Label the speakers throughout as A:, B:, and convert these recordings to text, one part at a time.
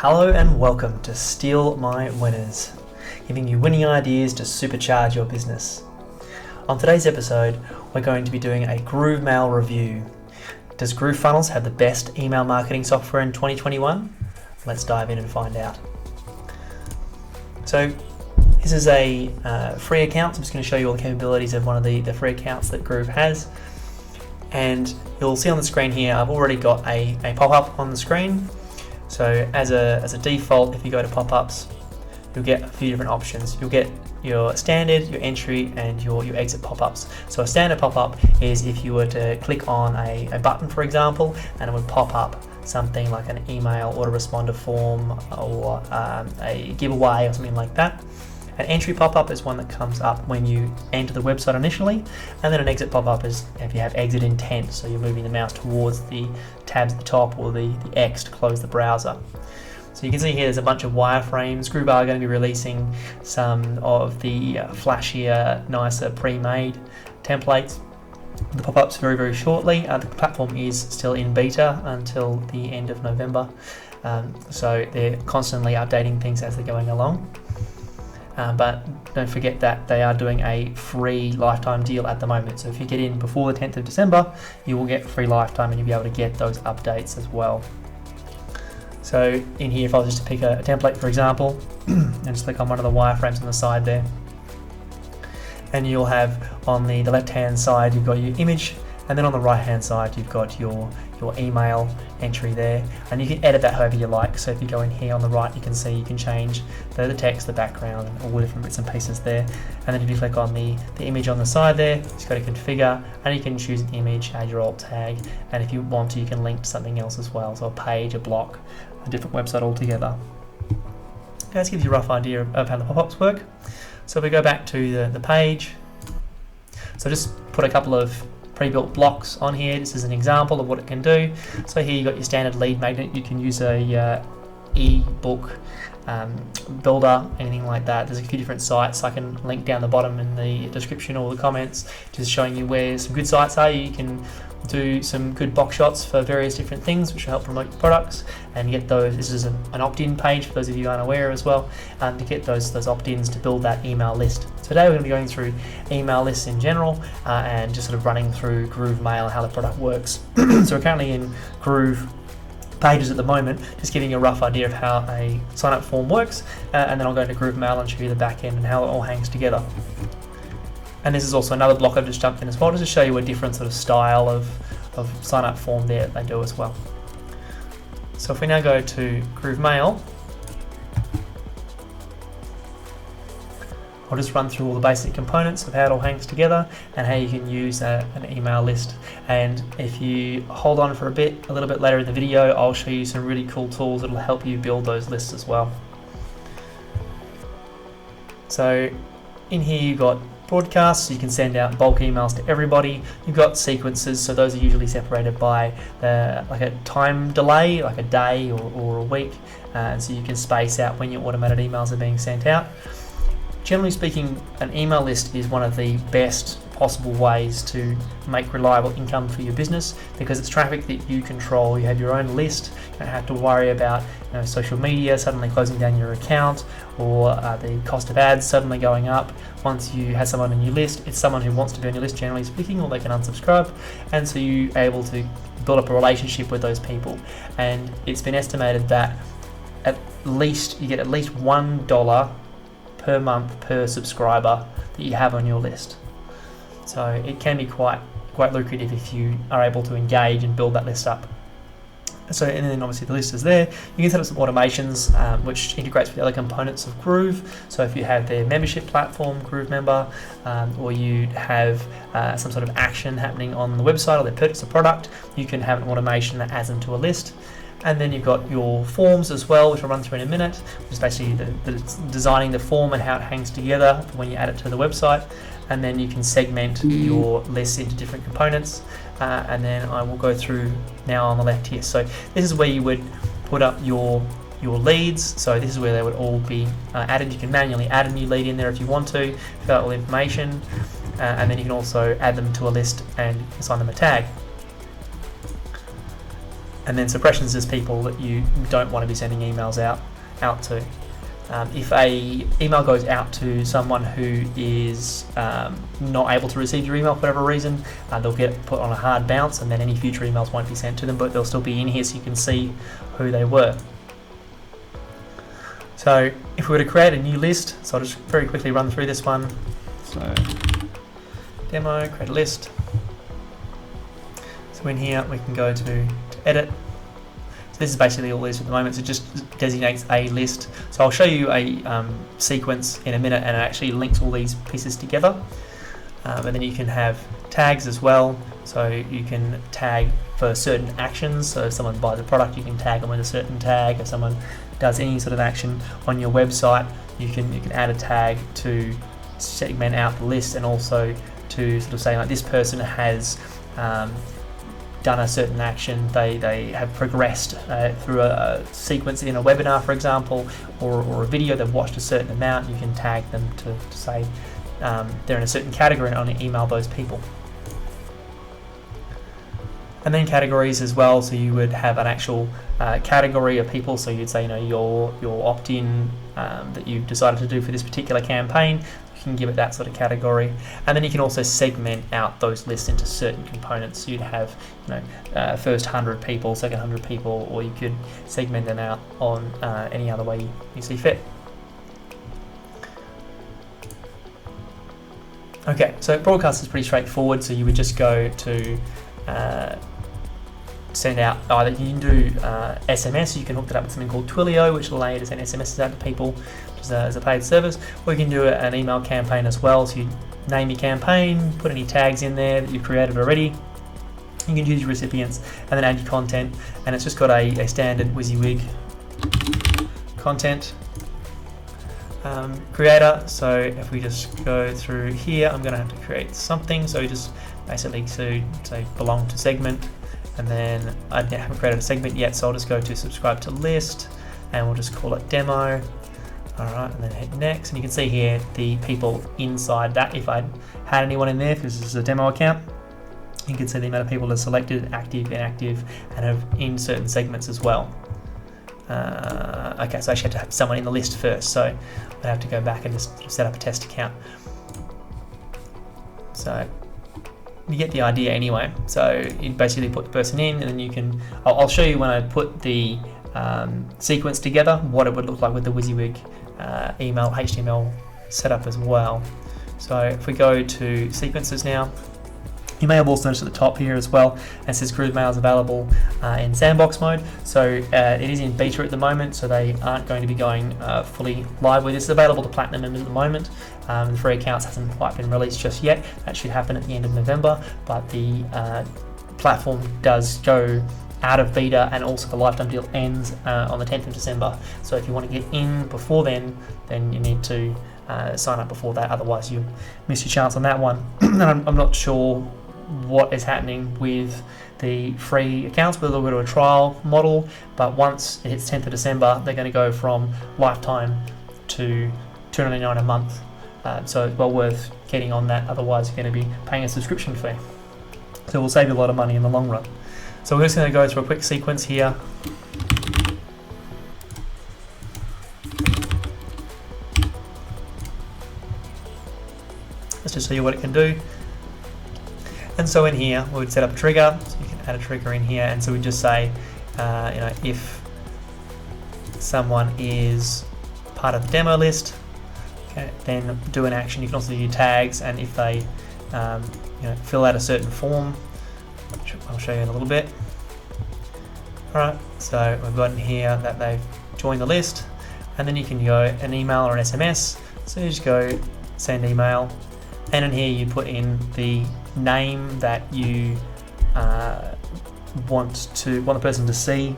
A: Hello and welcome to Steal My Winners, giving you winning ideas to supercharge your business. On today's episode, we're going to be doing a GrooveMail review. Does GrooveFunnels have the best email marketing software in 2021? Let's dive in and find out. So this is a free account. I'm just going to show you all the capabilities of one of the free accounts that Groove has. And you'll see on the screen here, I've already got a pop-up on the screen. So as a default, if you go to pop-ups, you'll get a few different options. You'll get your standard, your entry, and your exit pop-ups. So a standard pop-up is if you were to click on a button, for example, and it would pop up something like an email autoresponder form or a giveaway or something like that. An entry pop-up is one that comes up when you enter the website initially, and then an exit pop-up is if you have exit intent, so you're moving the mouse towards the tabs at the top or the X to close the browser. So you can see here there's a bunch of wireframes. Groove are going to be releasing some of the flashier, nicer pre-made templates. The pop-ups very shortly. The platform is still in beta until the end of November, so they're constantly updating things as they're going along. But don't forget that they are doing a free lifetime deal at the moment. So if you get in before the 10th of December, you will get free lifetime and you'll be able to get those updates as well. So in here, if I was just to pick a template, for example, and just click on one of the wireframes on the side there, and you'll have on the left-hand side, you've got your image, and then on the right-hand side, you've got your email entry there, and you can edit that however you like. So if you go in here on the right, you can see you can change the text, the background, and all the different bits and pieces there. And then if you click on the image on the side there, just go to configure, and you can choose an image, add your alt tag, and if you want to, you can link to something else as well, so a page, a block, a different website altogether. This gives you a rough idea of how the pop-ups work. So if we go back to the page, so just put a couple of pre-built blocks on here. This is an example of what it can do. So here you've got your standard lead magnet. You can use a ebook builder, anything like that. There's a few different sites. I can link down the bottom in the description or the comments, just showing you where some good sites are. You can do some good box shots for various different things which will help promote your products and get those. This is an opt-in page for those of you unaware as well, to get those opt-ins to build that email list. So today we're going to be going through email lists in general and just sort of running through GrooveMail, how the product works. So we're currently in Groove pages at the moment, just giving you a rough idea of how a sign-up form works, and then I'll go into GrooveMail and show you the back end and how it all hangs together. And this is also another block I've just jumped in as well, just to show you a different sort of style of sign-up form there that they do as well. So if we now go to GrooveMail, I'll just run through all the basic components of how it all hangs together and how you can use an email list. And if you hold on for a little bit later in the video, I'll show you some really cool tools that will help you build those lists as well. So in here you've got broadcasts, so you can send out bulk emails to everybody. You've got sequences, so those are usually separated by like a time delay, like a day or a week, and so you can space out when your automated emails are being sent out. Generally speaking, an email list is one of the best possible ways to make reliable income for your business because it's traffic that you control. You have your own list. You don't have to worry about social media suddenly closing down your account or the cost of ads suddenly going up. Once you have someone on your list, it's someone who wants to be on your list, generally speaking, or they can unsubscribe, and so you're able to build up a relationship with those people. And it's been estimated that at least you get at least $1 per month per subscriber that you have on your list. So it can be quite lucrative if you are able to engage and build that list up. So, and then obviously the list is there. You can set up some automations which integrates with the other components of Groove. So if you have their membership platform, Groove Member, or you have some sort of action happening on the website or they purchase a product, you can have an automation that adds them to a list. And then you've got your forms as well, which I'll run through in a minute, which is basically the designing the form and how it hangs together when you add it to the website. And then you can segment your list into different components. And then I will go through now on the left here. So this is where you would put up your leads. So this is where they would all be added. You can manually add a new lead in there if you want to, fill out all the information. And then you can also add them to a list and assign them a tag. And then suppressions is people that you don't want to be sending emails out to. If a email goes out to someone who is not able to receive your email for whatever reason, they'll get put on a hard bounce, and then any future emails won't be sent to them, but they'll still be in here so you can see who they were. So if we were to create a new list, so I'll just very quickly run through this one. So demo, create a list. So in here we can go to edit. So this is basically all it is at the moment. So it just designates a list. So I'll show you a sequence in a minute, and it actually links all these pieces together. And then you can have tags as well. So you can tag for certain actions. So if someone buys a product, you can tag them with a certain tag. If someone does any sort of action on your website, you can add a tag to segment out the list, and also to sort of say, like, this person has done a certain action, they have progressed through a sequence in a webinar, for example, or a video, they've watched a certain amount. You can tag them to say they're in a certain category, and only email those people. And then categories as well, so you would have an actual category of people. So you'd say, your opt-in that you've decided to do for this particular campaign, you can give it that sort of category. And then you can also segment out those lists into certain components. So you'd have, first 100 people, second 100 people, or you could segment them out on any other way you see fit. Okay, so broadcast is pretty straightforward. So you would just go to send out, either you can do SMS, you can hook that up with something called Twilio, which will allow you to send SMSs out to people as a paid service, or you can do an email campaign as well. So you name your campaign, put any tags in there that you've created already. You can choose your recipients and then add your content, and it's just got a standard WYSIWYG content creator. So if we just go through here, I'm going to have to create something. So just basically to say belong to segment, and then I haven't created a segment yet, so I'll just go to subscribe to list, and we'll just call it demo. Alright, and then hit next, and you can see here the people inside that. If I had anyone in there, because this is a demo account, you can see the amount of people that are selected, active, inactive, and have in certain segments as well. Okay, so I actually have to have someone in the list first, so I have to go back and just set up a test account. So you get the idea anyway. So you basically put the person in, and then you can, I'll show you when I put the sequence together what it would look like with the WYSIWYG email HTML setup as well. So if we go to sequences now, you may have also noticed at the top here as well, it says GrooveMail is available in sandbox mode. So it is in beta at the moment, so they aren't going to be going fully live with this. It's available to Platinum members at the moment. The free accounts hasn't quite been released just yet. That should happen at the end of November, but the platform does go out of beta, and also the lifetime deal ends on the 10th of December. So if you want to get in before then you need to sign up before that, otherwise you miss your chance on that one. And I'm not sure what is happening with the free accounts, whether they'll go to a trial model, but once it hits 10th of December, they're going to go from lifetime to $2.99 a month. So it's well worth getting on that, otherwise you're going to be paying a subscription fee. So it will save you a lot of money in the long run. So we're just going to go through a quick sequence here. Let's just show you what it can do. And so in here, we would set up a trigger. So you can add a trigger in here, and so we just say, if someone is part of the demo list, okay, then do an action. You can also do tags, and if they fill out a certain form, which I'll show you in a little bit. Alright, so we've got in here that they've joined the list, and then you can go an email or an SMS. So you just go send email, and in here you put in the name that you want the person to see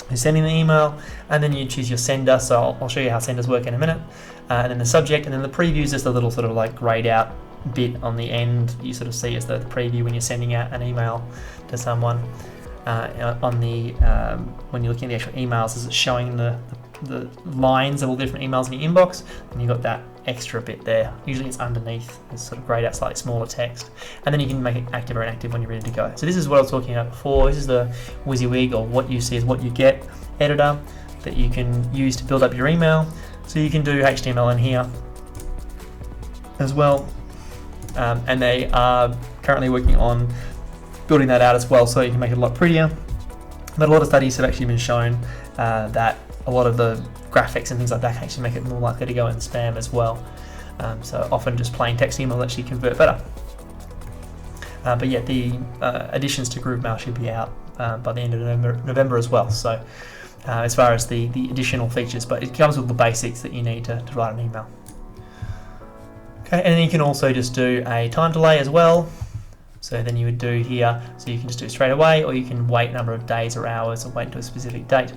A: who's sending the email, and then you choose your sender. So I'll show you how senders work in a minute, and then the subject, and then the preview is just a little sort of like grayed out bit on the end you sort of see as the preview when you're sending out an email to someone. On the when you're looking at the actual emails, is it showing the the lines of all the different emails in your inbox, and you've got that extra bit there. Usually it's underneath, it's sort of grayed out slightly smaller text, and then you can make it active or inactive when you're ready to go. So this is what I was talking about before. This is the WYSIWYG, or what you see is what you get editor that you can use to build up your email. So you can do HTML in here as well, and they are currently working on building that out as well, so you can make it a lot prettier. But a lot of studies have actually been shown that a lot of the graphics and things like that can actually make it more likely to go in spam as well. So often just plain text email actually convert better. But yeah, the additions to GrooveMail should be out by the end of November as well. So as far as the additional features, but it comes with the basics that you need to write an email. Okay, and then you can also just do a time delay as well. So then you would do here, so you can just do it straight away, or you can wait a number of days or hours, or wait until a specific date.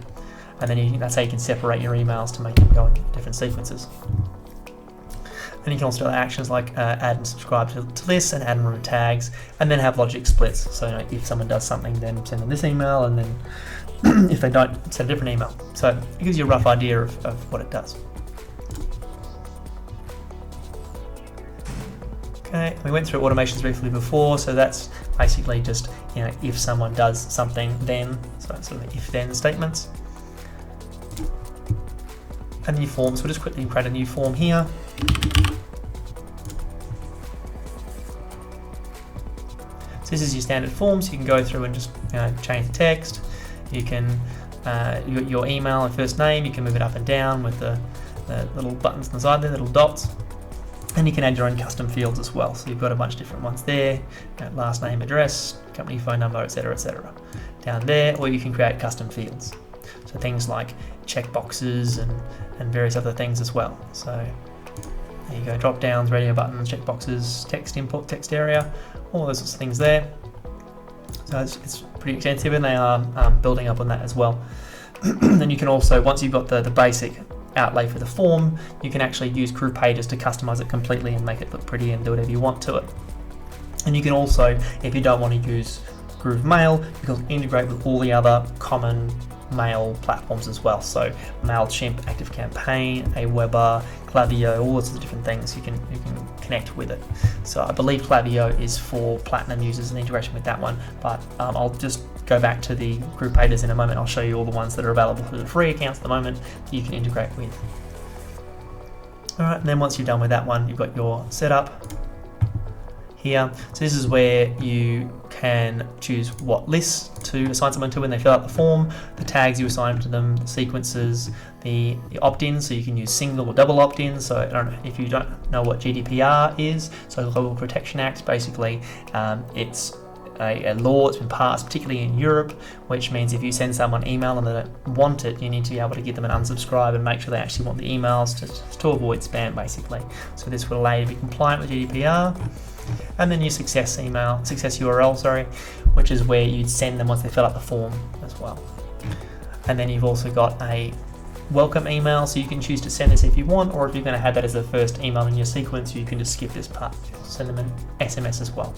A: And then that's how you can separate your emails to make them go in different sequences. And you can also do actions like add and subscribe to lists, and add and remove tags, and then have logic splits. So if someone does something, then send them this email, and then if they don't, send a different email. So it gives you a rough idea of what it does. Okay, we went through automations briefly before, so that's basically just, if someone does something, then, so it's sort of if-then statements. And new forms, we'll just quickly create a new form here. So this is your standard form, so you can go through and just change the text. You can, your email and first name, you can move it up and down with the little buttons on the side there, little dots. And you can add your own custom fields as well. So you've got a bunch of different ones there, last name, address, company phone number, etc. down there, or you can create custom fields. So things like checkboxes and various other things as well. So there you go, drop downs, radio buttons, checkboxes, text input, text area, all those sorts of things there. So it's pretty extensive, and they are building up on that as well. Then you can also, once you've got the basic outlay for the form, you can actually use GroovePages to customize it completely and make it look pretty and do whatever you want to it. And you can also, if you don't want to use GrooveMail, you can integrate with all the other common mail platforms as well. So MailChimp, ActiveCampaign, Aweber, Klaviyo, all sorts of different things you can connect with it. So I believe Klaviyo is for Platinum users and integration with that one, but I'll just go back to the GroovePages in a moment. I'll show you all the ones that are available for the free accounts at the moment that you can integrate with. Alright, and then once you're done with that one, you've got your setup here. So this is where you can choose what lists to assign someone to when they fill out the form, the tags you assign to them, the sequences, the opt-ins, so you can use single or double opt-ins. So I don't know if you don't know what GDPR is, so the Global Protection Act, basically it's a law that's been passed, particularly in Europe, which means if you send someone email and they don't want it, you need to be able to give them an unsubscribe and make sure they actually want the emails to avoid spam, basically. So this will allow you to be compliant with GDPR. And then your success URL, which is where you'd send them once they fill out the form as well. And then you've also got a welcome email, so you can choose to send this if you want, or if you're going to have that as the first email in your sequence, you can just skip this part, send them an SMS as well.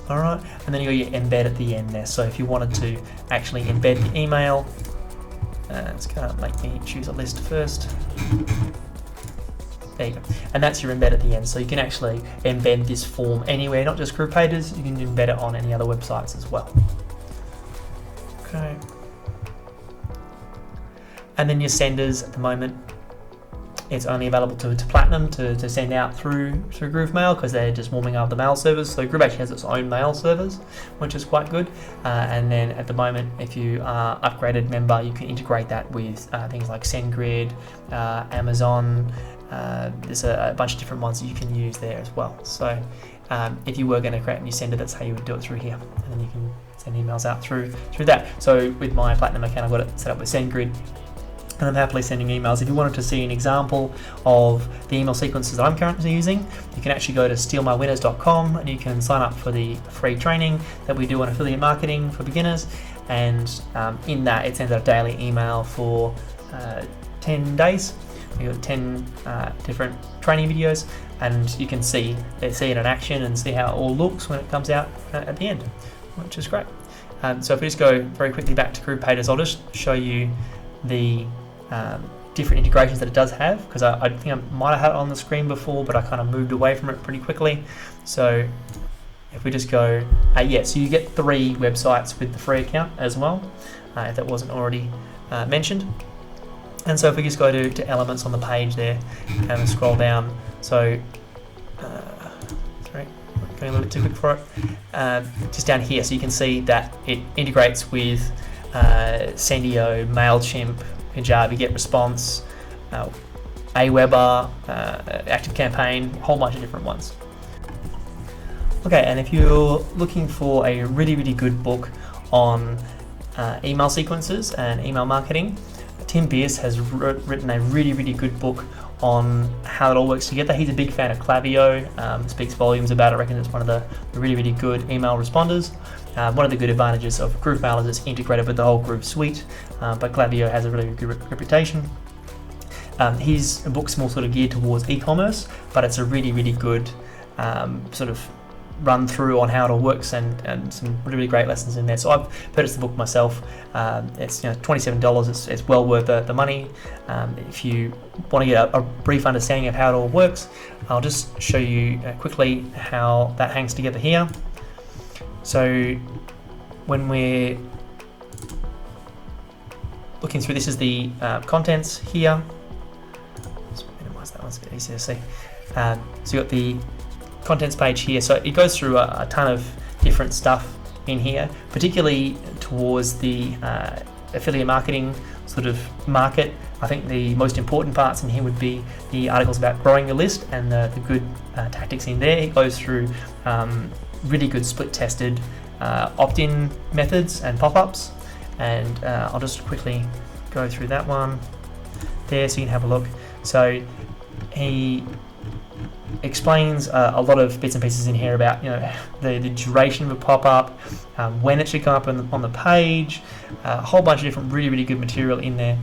A: Alright, and then you got your embed at the end there. So if you wanted to actually embed the email, it's going to make me choose a list first. There you go. And that's your embed at the end. So you can actually embed this form anywhere, not just GroovePages, you can embed it on any other websites as well. Okay. And then your senders at the moment, it's only available to Platinum to send out through GrooveMail, because they're just warming up the mail servers. So Groove actually has its own mail servers, which is quite good. And then at the moment, if you are upgraded member, you can integrate that with things like SendGrid, Amazon. There's a bunch of different ones that you can use there as well. So if you were going to create a new sender, that's how you would do it through here, and then you can send emails out through that. So with my Platinum account, I've got it set up with SendGrid, and I'm happily sending emails. If you wanted to see an example of the email sequences that I'm currently using, you can actually go to stealmywinners.com and you can sign up for the free training that we do on affiliate marketing for beginners. And in that, it sends out a daily email for 10 days. We've got 10 different training videos, and you can see it in action and see how it all looks when it comes out at the end, which is great. So if we just go very quickly back to GroovePages, I'll just show you the different integrations that it does have, because I think I might have had it on the screen before, but I kind of moved away from it pretty quickly. So if we just go, so you get 3 websites with the free account as well, if that wasn't already mentioned. And so if we just go to elements on the page there and scroll down, so sorry, going a little bit too quick for it, just down here, so you can see that it integrates with Sendio, MailChimp, Kajabi, GetResponse, Aweber, ActiveCampaign, a whole bunch of different ones. Okay, and if you're looking for a really, really good book on email sequences and email marketing, Tim Bierce has written a really, really good book on how it all works together. He's a big fan of Klaviyo, speaks volumes about it. I reckon it's one of the really, really good email responders. One of the good advantages of Groove Mail is it's integrated with the whole Groove suite, but Klaviyo has a really good reputation. His book's more sort of geared towards e-commerce, but it's a really, really good sort of run through on how it all works, and some really great lessons in there. So I've purchased the book myself. It's $27. It's well worth the money. If you want to get a brief understanding of how it all works, I'll just show you quickly how that hangs together here. So when we're looking through, this is the contents here. Let's minimize that one, it's a bit easier to see. So you've got the contents page here, so it goes through a ton of different stuff in here, particularly towards the affiliate marketing sort of market. I think the most important parts in here would be the articles about growing your list and the good tactics in there. It goes through really good split tested opt-in methods and pop-ups, and I'll just quickly go through that one there so you can have a look. So he explains a lot of bits and pieces in here about the duration of a pop-up, when it should come up on the page, a whole bunch of different really, really good material in there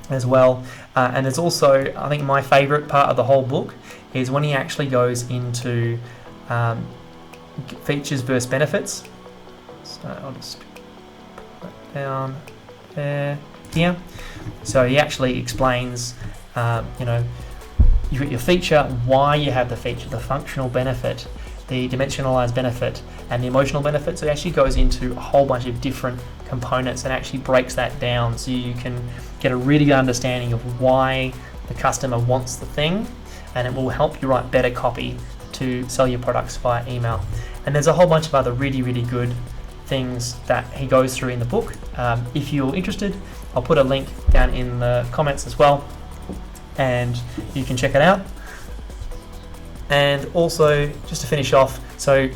A: as well. And there's also, I think my favorite part of the whole book is when he actually goes into features versus benefits. So I'll just put that down there here. So he actually explains you've got your feature, why you have the feature, the functional benefit, the dimensionalized benefit, and the emotional benefit. So it actually goes into a whole bunch of different components and actually breaks that down so you can get a really good understanding of why the customer wants the thing, and it will help you write better copy to sell your products via email. And there's a whole bunch of other really, really good things that he goes through in the book. If you're interested, I'll put a link down in the comments as well, and you can check it out. And also, just to finish off, so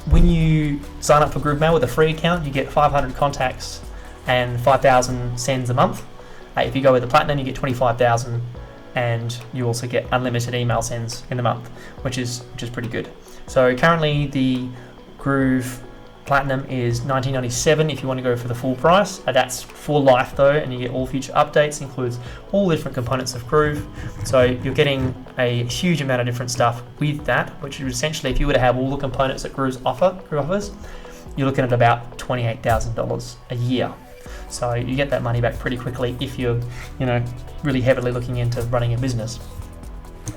A: when you sign up for Groove Mail with a free account, you get 500 contacts and 5,000 sends a month. If you go with the Platinum, you get 25,000, and you also get unlimited email sends in a month, which is pretty good. So currently the Groove Platinum is $19.97 if you want to go for the full price. That's for life though, and you get all future updates, includes all the different components of Groove. So you're getting a huge amount of different stuff with that, which is essentially, if you were to have all the components that Groove offers, you're looking at about $28,000 a year. So you get that money back pretty quickly if you're really heavily looking into running a business.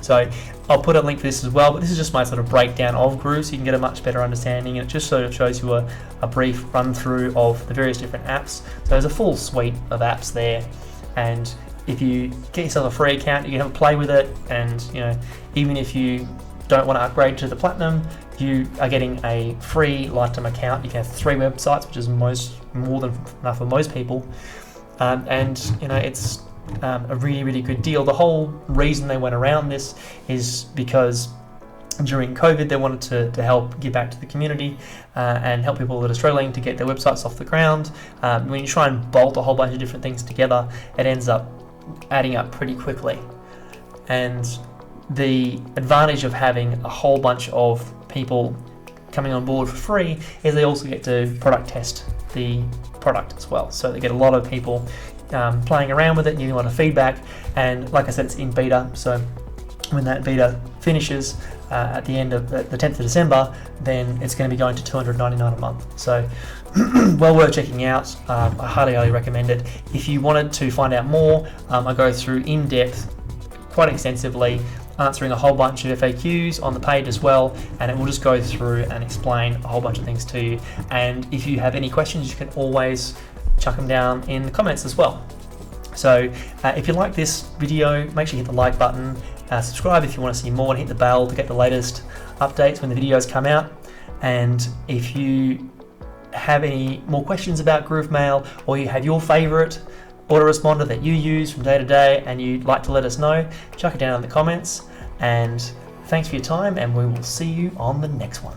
A: So I'll put a link for this as well, but this is just my sort of breakdown of Groove so you can get a much better understanding, and it just sort of shows you a brief run through of the various different apps. So there's a full suite of apps there, and if you get yourself a free account, you can have a play with it, and even if you don't want to upgrade to the Platinum, you are getting a free lifetime account. You can have 3 websites, which is more than enough for most people, and it's a really, really good deal. The whole reason they went around this is because during COVID they wanted to help give back to the community and help people that are struggling to get their websites off the ground. When you try and bolt a whole bunch of different things together, it ends up adding up pretty quickly. And the advantage of having a whole bunch of people coming on board for free is they also get to product test the product as well. So they get a lot of people playing around with it and getting a lot of feedback, and like I said, it's in beta, so when that beta finishes at the end of the 10th of December, then it's going to be going to $299 a month. So well worth checking out. I highly recommend it. If you wanted to find out more, I go through in depth, quite extensively, answering a whole bunch of FAQs on the page as well, and it will just go through and explain a whole bunch of things to you. And if you have any questions, you can always chuck them down in the comments as well. So if you like this video, make sure you hit the like button, subscribe if you want to see more, and hit the bell to get the latest updates when the videos come out. And if you have any more questions about GrooveMail, or you have your favorite autoresponder that you use from day to day and you'd like to let us know, chuck it down in the comments. And thanks for your time, and we will see you on the next one.